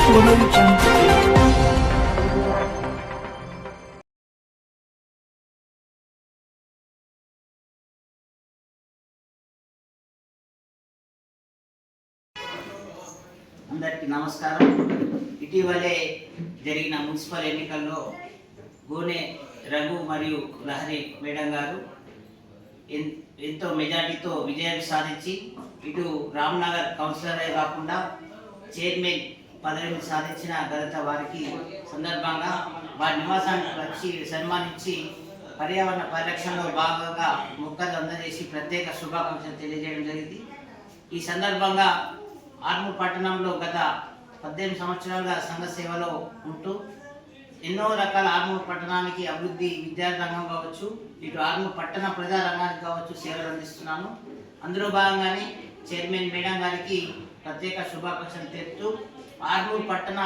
అందరికీ నమస్కారం. ఇటీవలే జరిగిన మున్సిపల్ ఎన్నికల్లో గోనె రఘు మరియు లహరి మేడం గారు ఎంతో మెజార్టీతో విజయం సాధించి ఇటు రామ్నగర్ కౌన్సిలరే కాకుండా చైర్మన్ పదవిని సాధించిన ఘనత వారికి సందర్భంగా వారి నివాసానికి వచ్చి సన్మానించి పర్యావరణ పరిరక్షణలో భాగంగా మొక్కలు అందజేసి ప్రత్యేక శుభాకాంక్షలు తెలియజేయడం జరిగింది. ఈ సందర్భంగా ఆర్మూర్ పట్టణంలో గత 18 సంవత్సరాలుగా సంఘ సేవలో ఉంటూ ఎన్నో రకాల ఆర్మూర్ పట్టణానికి అభివృద్ధి విద్యార్థి రంగం కావచ్చు, ఇటు ఆర్మూర్ పట్టణ ప్రజా రంగానికి కావచ్చు సేవలు అందిస్తున్నాను. అందులో భాగంగానే చైర్మన్ మేడం గారికి ప్రత్యేక శుభాకాంక్షలు తెలుపుతూ ఆర్మూర్ పట్టణ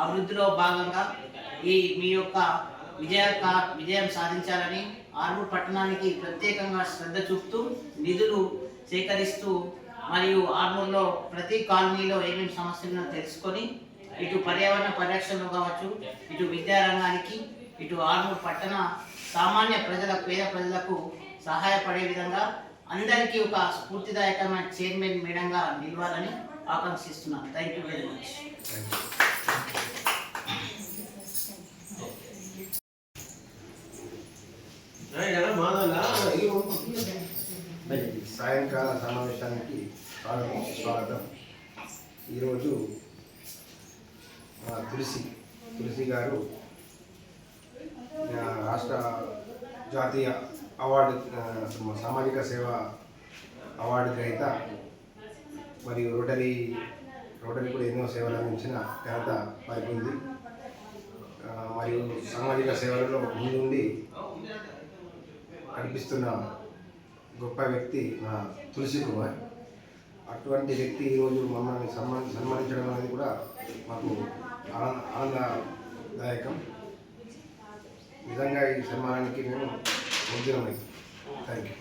అభివృద్ధిలో భాగంగా మీ యొక్క విజయం సాధించాలని ఆర్మూర్ పట్టణానికి ప్రత్యేకంగా శ్రద్ధ చూపుతూ నిధులు సేకరిస్తూ మరియు ఆర్మూర్లో ప్రతి కాలనీలో ఏమేమి సమస్యలను తెలుసుకొని ఇటు పర్యావరణ పరిరక్షణలో కావచ్చు, ఇటు విద్యారంగానికి, ఇటు ఆర్మూర్ పట్టణ సామాన్య ప్రజలకు పేద ప్రజలకు సహాయపడే విధంగా అందరికీ ఒక స్ఫూర్తిదాయకమైన చైర్మన్ మేడంగా నిలవాలని ఆకాంక్షిస్తున్నాను. Thank you very much. సాయంకాల సమావేశానికి స్వాగతం. ఈరోజు తులసి గారు రాష్ట్ర జాతీయ అవార్డు సామాజిక సేవ అవార్డు గ్రహీత మరియు రోటరీ కూడా ఎన్నో సేవలు అందించిన ఘనత వారికి ఉంది. మరియు సామాజిక సేవలలో ముందుండి నడిపిస్తున్న గొప్ప వ్యక్తి మా తులసి కుమార్. అటువంటి వ్యక్తి ఈరోజు మమ్మల్ని సన్మానించడం అనేది కూడా మాకు ఆనందదాయకం. నిజంగా ఈ సన్మానానికి మేము ముగ్ధులమై. Thank you.